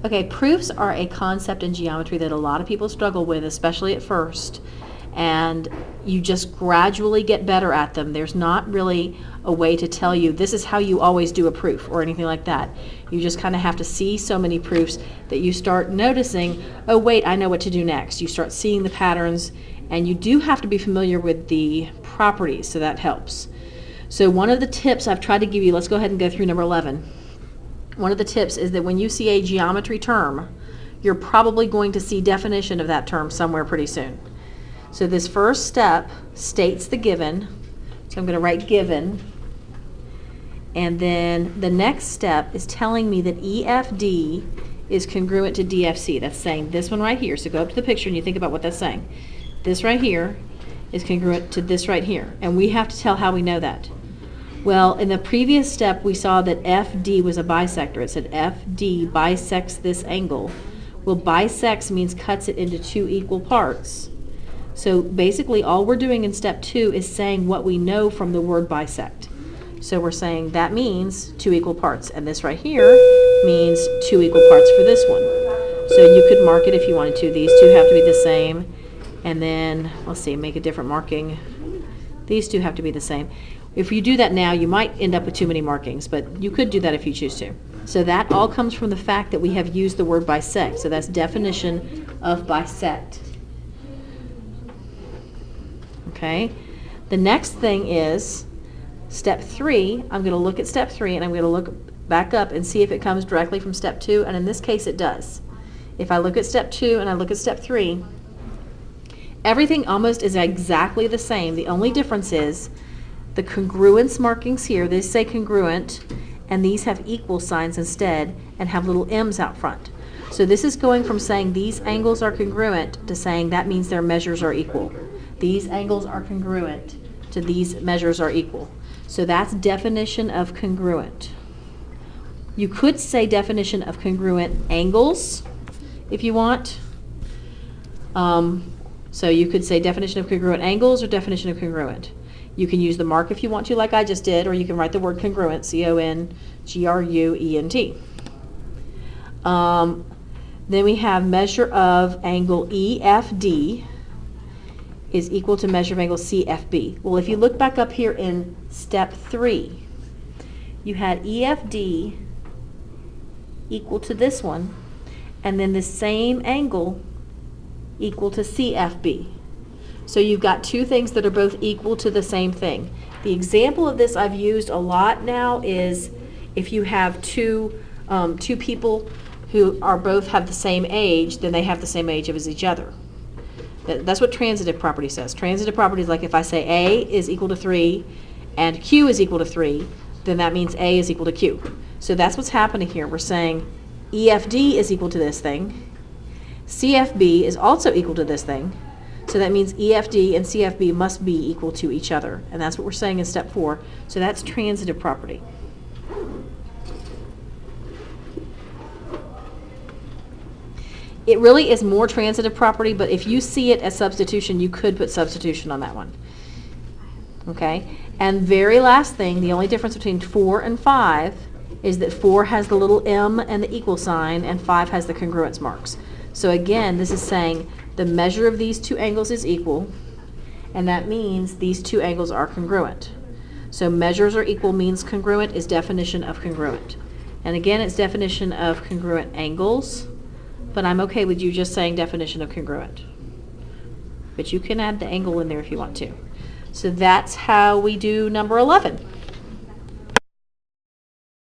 Okay, proofs are a concept in geometry that a lot of people struggle with, especially at first, and you just gradually get better at them. There's not really a way to tell you this is how you always do a proof or anything like that. You just kind of have to see so many proofs that you start noticing, oh wait, I know what to do next. You start seeing the patterns, and you do have to be familiar with the properties, so that helps. So one of the tips I've tried to give you, let's go ahead and go through number 11. One of the tips is that when you see a geometry term, you're probably going to see definition of that term somewhere pretty soon. So this first step states the given. So I'm going to write given. And then the next step is telling me that EFD is congruent to DFC. That's saying this one right here. So go up to the picture and you think about what that's saying. This right here is congruent to this right here. And we have to tell how we know that. Well, in the previous step, we saw that FD was a bisector. It said FD bisects this angle. Well, bisects means cuts it into two equal parts. So basically, all we're doing in step 2 is saying what we know from the word bisect. So we're saying that means two equal parts. And this right here means two equal parts for this one. So you could mark it if you wanted to. These two have to be the same. And then, let's see, make a different marking. These two have to be the same. If you do that now, you might end up with too many markings, but you could do that if you choose to. So that all comes from the fact that we have used the word bisect. So that's definition of bisect. Okay. The next thing is step 3. I'm going to look at step 3 and I'm going to look back up and see if it comes directly from step 2, and in this case it does. If I look at step 2 and I look at step 3, everything almost is exactly the same. The only difference is the congruence markings here, they say congruent, and these have equal signs instead and have little m's out front. So this is going from saying these angles are congruent to saying that means their measures are equal. These angles are congruent to these measures are equal. So that's definition of congruent. You could say definition of congruent angles if you want. So you could say definition of congruent angles or definition of congruent. You can use the mark if you want to, like I just did, or you can write the word congruent, C-O-N-G-R-U-E-N-T. Then we have measure of angle EFD is equal to measure of angle CFB. Well, if you look back up here in step 3, you had EFD equal to this one, and then the same angle equal to CFB. So you've got two things that are both equal to the same thing. The example of this I've used a lot now is if you have two people who are both have the same age, then they have the same age as each other. That's what transitive property says. Transitive property is like if I say A is equal to 3 and Q is equal to 3, then that means A is equal to Q. So that's what's happening here. We're saying EFD is equal to this thing. CFB is also equal to this thing. So that means EFD and CFB must be equal to each other. And that's what we're saying in step 4. So that's transitive property. It really is more transitive property, but if you see it as substitution, you could put substitution on that one. Okay? And very last thing, the only difference between 4 and 5 is that 4 has the little m and the equal sign, and 5 has the congruence marks. So again, this is saying the measure of these two angles is equal, and that means these two angles are congruent. So measures are equal means congruent is definition of congruent. And again, it's definition of congruent angles, but I'm okay with you just saying definition of congruent. But you can add the angle in there if you want to. So that's how we do number 11.